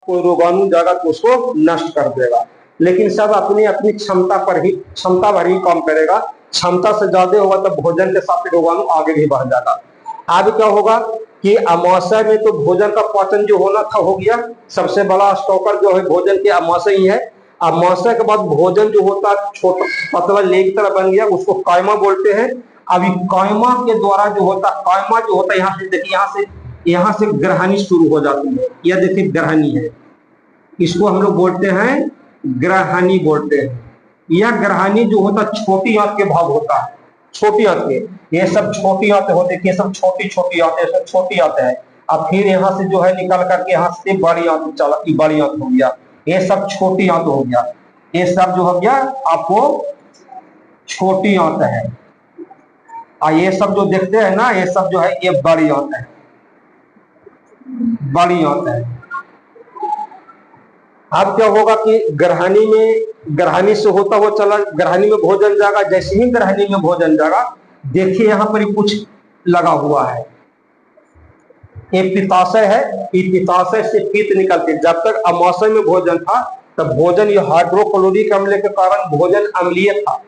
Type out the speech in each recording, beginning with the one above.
कोई रोगाणु जाएगा तो उसको नष्ट कर देगा। लेकिन सब अपनी अपनी क्षमता भर ही काम करेगा। क्षमता से ज्यादा होगा तो भोजन के साथ रोगाणु आगे भी बढ़ जाएगा। अब क्या होगा कि अमाशय में तो भोजन का पाचन जो होना था हो गया। सबसे बड़ा स्टॉकर जो है भोजन की अमाशय ही है। अमाशय के बाद भोजन जो होता है छोटा पतला लेग की तरह बन गया, उसको कायमा बोलते हैं। अभी कायमा के द्वारा जो होता है, कायमा जो होता है यहाँ से देखिए, यहाँ से ग्रहणी शुरू हो जाती है। यह देखिए ग्रहणी है, इसको हम लोग बोलते हैं ग्रहणी बोलते हैं। यह ग्रहणी जो होता है छोटी आंत के भाग होता है, छोटी आंत के। ये सब छोटी आंत होते हैं, ये सब छोटी छोटी आंतें, सब छोटी आंतें हैं। अब फिर यहाँ से जो है निकल करके यहाँ से बड़ी आंत चला, बड़ी आंत हो गया। ये सब छोटी आंत हो गया, ये सब जो हो गया आपको छोटी आंत है। और ये सब जो देखते हैं ना, ये सब जो है ये बड़ी आंत है, बड़ी आंत है। अब क्या होगा कि ग्रहणी से होता हुआ चला, ग्रहणी में भोजन जाएगा। जैसे ही ग्रहणी में भोजन जाएगा, देखिए यहाँ पर कुछ लगा हुआ है, ये पित्ताशय है। ये पित्ताशय से पित्त निकलते। जब तक अमाशय में भोजन था तब भोजन ये हाइड्रोक्लोरिक अम्ल के कारण भोजन अम्लीय था।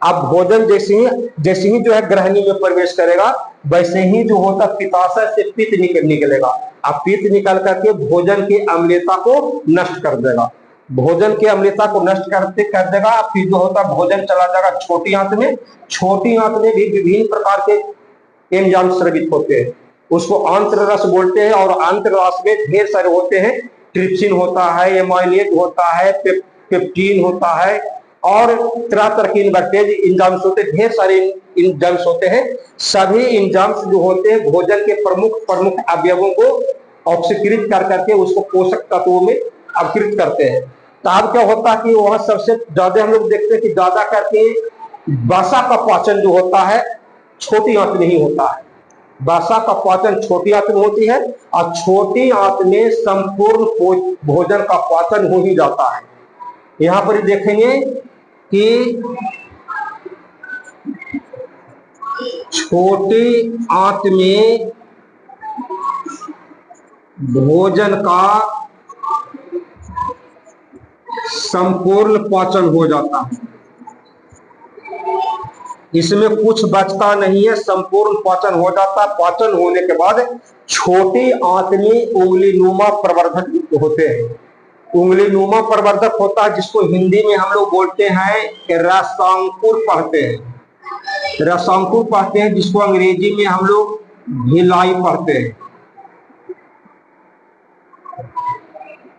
अब भोजन जैसे ही जो है ग्रहणी में प्रवेश करेगा, वैसे ही जो होता पित्ताशय से पित्त निकलेगा। अब पित्त निकल करके भोजन की अम्लता को नष्ट कर देगा, भोजन की अम्लता को नष्ट कर देगा। फिर जो होता भोजन चला जाएगा छोटी आंत में। छोटी आंत में भी विभिन्न प्रकार के एंजाइम स्रावित होते हैं, उसको आंत्र रस बोलते हैं। और आंत्र रस में ढेर सारे होते हैं, ट्रिप्सिन होता है, एमाइलेट होता है, पेप्टीन होता है, और तरह तरह के इन्वर्टेज एंजाइम्स होते हैं, ढेर सारे एंजाइम्स होते हैं। सभी एंजाइम्स जो होते हैं भोजन के प्रमुख अवयवों को ऑक्सीकृत कर करके उसको पोषक तत्वों में अवकृत करते हैं। तो अब क्या होता है कि वहां सबसे ज्यादा हम लोग देखते हैं कि ज्यादा करके वसा का पाचन जो होता है छोटी आंत में ही होता है। वसा का पाचन छोटी आंत में होती है, और छोटी आंत में संपूर्ण भोजन का पाचन हो ही जाता है। यहां पर देखेंगे कि छोटी आंत में भोजन का संपूर्ण पाचन हो जाता है, इसमें कुछ बचता नहीं है, संपूर्ण पाचन हो जाता है। पाचन होने के बाद छोटी आंत में उंगलीनुमा प्रवर्धक होते हैं। उंगलीनुमा प्रवर्धक होता है जिसको हिंदी में हम लोग बोलते हैं रसांकुर पढ़ते हैं, रसांकुर पढ़ते हैं, जिसको अंग्रेजी में हम लोग भिलाई पढ़ते हैं।